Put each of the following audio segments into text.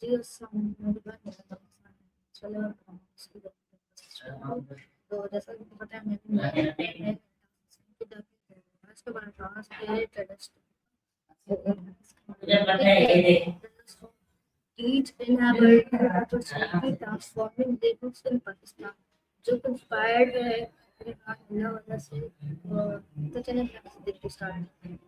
जी, चलो तो जैसा कि पता है मैं आज के बारे में आज के each inhabited opportunity transforming labels in Pakistan. जो inspired है ना वजह से तो चलिए देखते start करते हैं.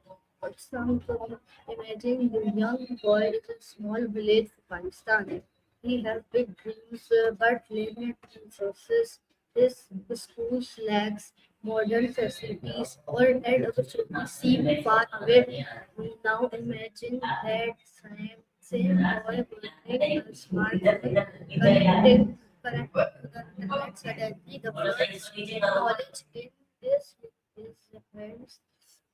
For example, imagine a young boy in a small village in Pakistan. He has big dreams but limited resources. His school lacks modern facilities or net opportunities seem far away. Now imagine that same boy building a smart connecting connect suddenly the first knowledge in this with his friends.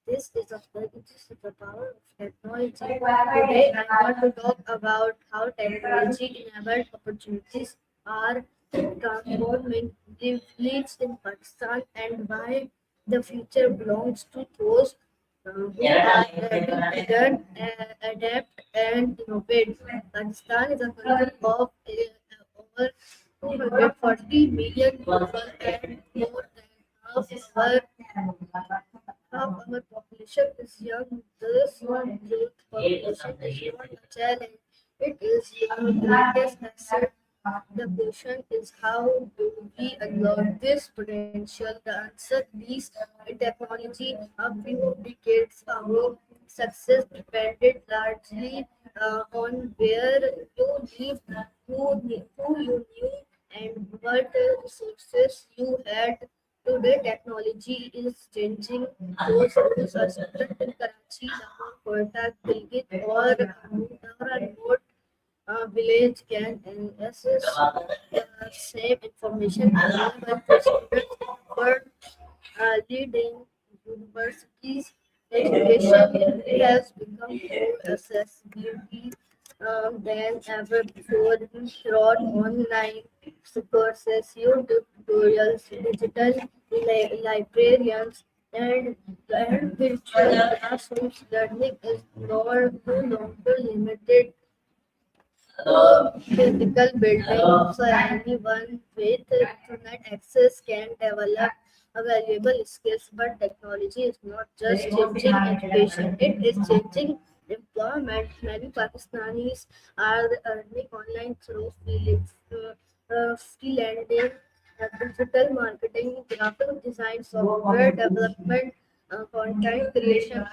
This is the power of technology. Today, I want to talk about how technology enabled opportunities are transforming lives in Pakistan and why the future belongs to those who are ready to learn, adapt, and innovate. Pakistan is a country of over 240 million people and more than half our population is young. This youth population is not a challenge. It is our greatest asset. The question is how do we unlock this potential? The answer lies in technology. A few decades ago, success depended largely on where you lived, who you knew, and what resources you had. Today, technology is changing those rules. A student in Karachi, Lahore, Quetta, Gilgit, or a remote village can access the same information available to students for leading universities. Education has become more accessibility than ever before throughout online courses, YouTube tutorials, digital librarians, and virtual classrooms. Learning is no longer limited physical buildings, so anyone with internet access can develop valuable skills. But technology is not just changing education; it is changing employment. Many Pakistanis are earning online through freelancing, digital marketing, graphic design, software development, content creation,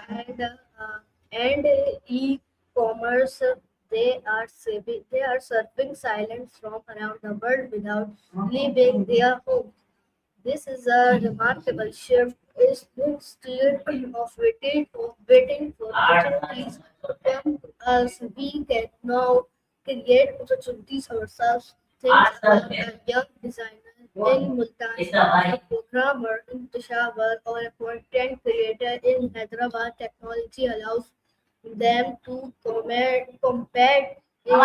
and e-commerce. They are surfing silence from around the world without leaving their home. This is a remarkable shift. Instead of waiting for opportunities to come to us, we can now create opportunities ourselves. Think about a young designer in Multan, a programmer in Peshawar, or a content creator in Hyderabad. Technology allows them to compete in a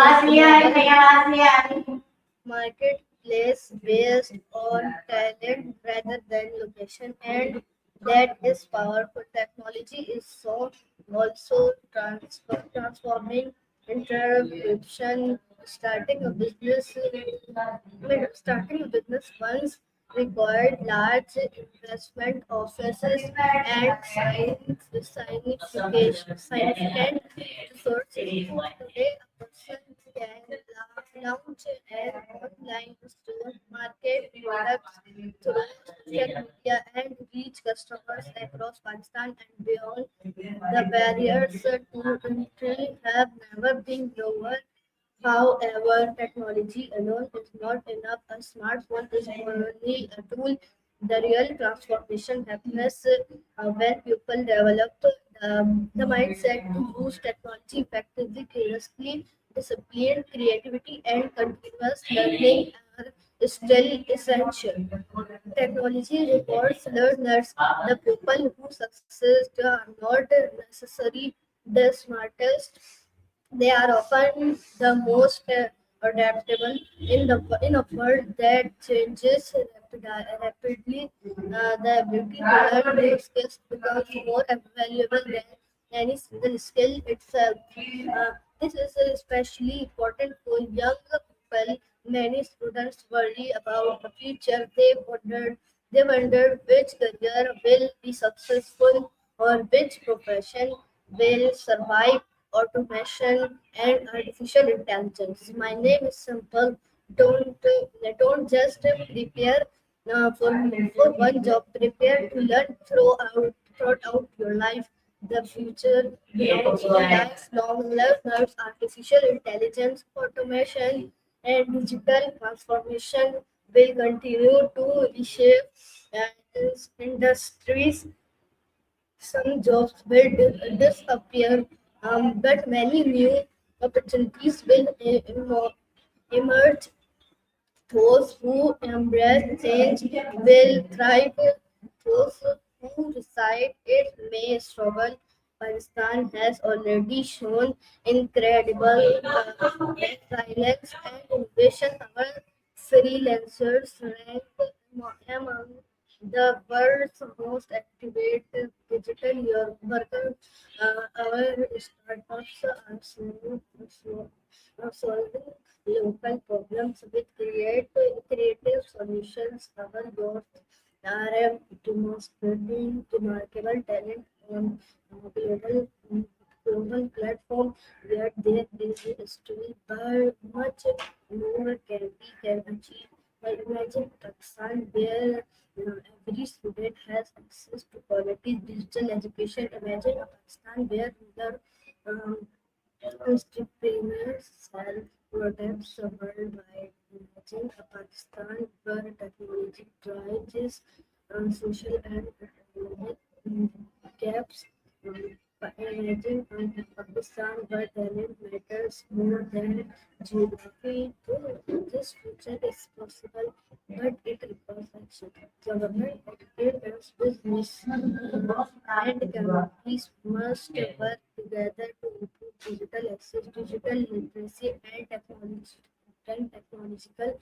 marketplace based on talent rather than location, and that is powerful. Technology is so also transforming interruption. Starting a business once required large investment, offices, and significant resources. Today, a person can launch an online store, market products through social media, and reach customers across Pakistan and beyond. The barriers to entry have never been lower. However, technology alone is not enough. A smartphone is only a tool. The real transformation happens when people develop the mindset to use technology effectively, curiously, discipline, creativity, and continuous learning are still essential. Technology rewards learners, the people who succeed are not necessarily the smartest. They are often the most adaptable in a world that changes rapidly. The ability to learn new skills becomes more valuable than any single skill itself. This is especially important for young people. Many students worry about the future. They wonder which career will be successful or which profession will survive automation and artificial intelligence. My name is simple. Don't just prepare for one job. Prepare to learn throughout your life. The future belongs to lifelong learners, artificial intelligence, automation, and digital transformation will continue to reshape industries. Some jobs will disappear, but many new opportunities will emerge. Those who embrace change will thrive. Those who resist it may struggle. Pakistan has already shown incredible resilience and innovation. Our freelancers rank among the world's most active digital workers. Our startups are solving local problems with creative solutions. Our youth are demonstrating remarkable talent on global platform, yet there is still much more can achieve. Imagine Pakistan where every student has access to quality digital education. Imagine a Pakistan where the um, entrepreneurs sell products worldwide. Imagine a Pakistan where technology drives social and economic gaps. Imagine a Pakistan where talent matters more than geography. This future is possible, but it requires action. Government, educators, business, and communities must work together to improve digital access, digital literacy, and technological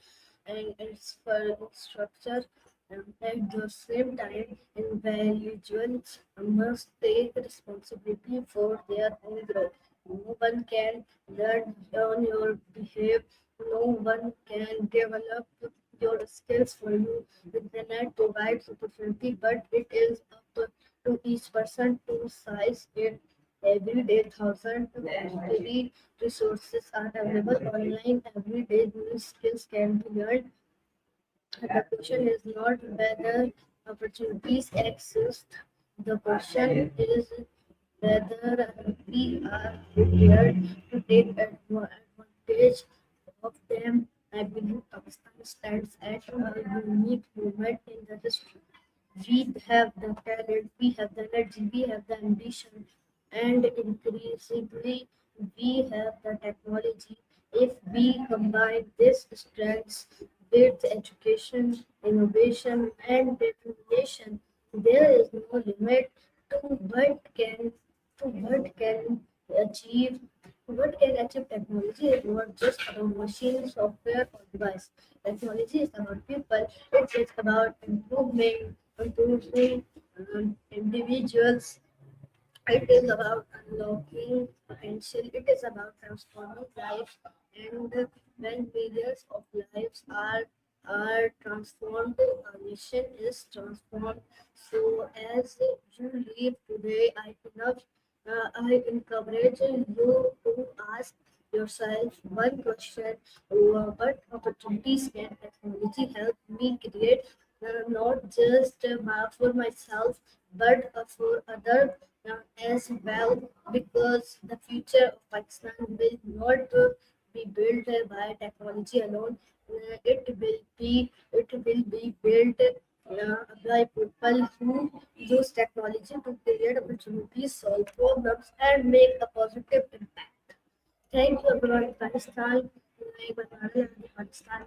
and infrastructure. At the same time, individuals must take responsibility for their own growth. No one can learn on your behavior. No one can develop your skills for you. The internet provides opportunity, but it is up to each person to size it. Every day, thousands of free resources are available online. Every day, new skills can be learned. The question is not whether opportunities exist. The question is whether we are prepared to take advantage of them. I believe Pakistan stands at a unique moment in the history. We have the talent, we have the energy, we have the ambition, and increasingly we have the technology. If we combine these strengths with education, innovation, and determination, there is no limit to what can achieve. What can achieve technology is not just about machine, software, or device. Technology is about people. It is about improving individuals. It is about unlocking potential. It is about transforming lives. And when millions of lives are transformed, a nation is transformed. So as you live today, I encourage you to ask yourself one question: what opportunities can technology help me create? Not just for myself, but for others as well, because the future of Pakistan will not be built by technology alone. It will be built by people who use technology to create opportunities, solve problems, and make a positive impact. Thank you, everyone. Pakistan. मैं बता रही हूँ, पाकिस्तान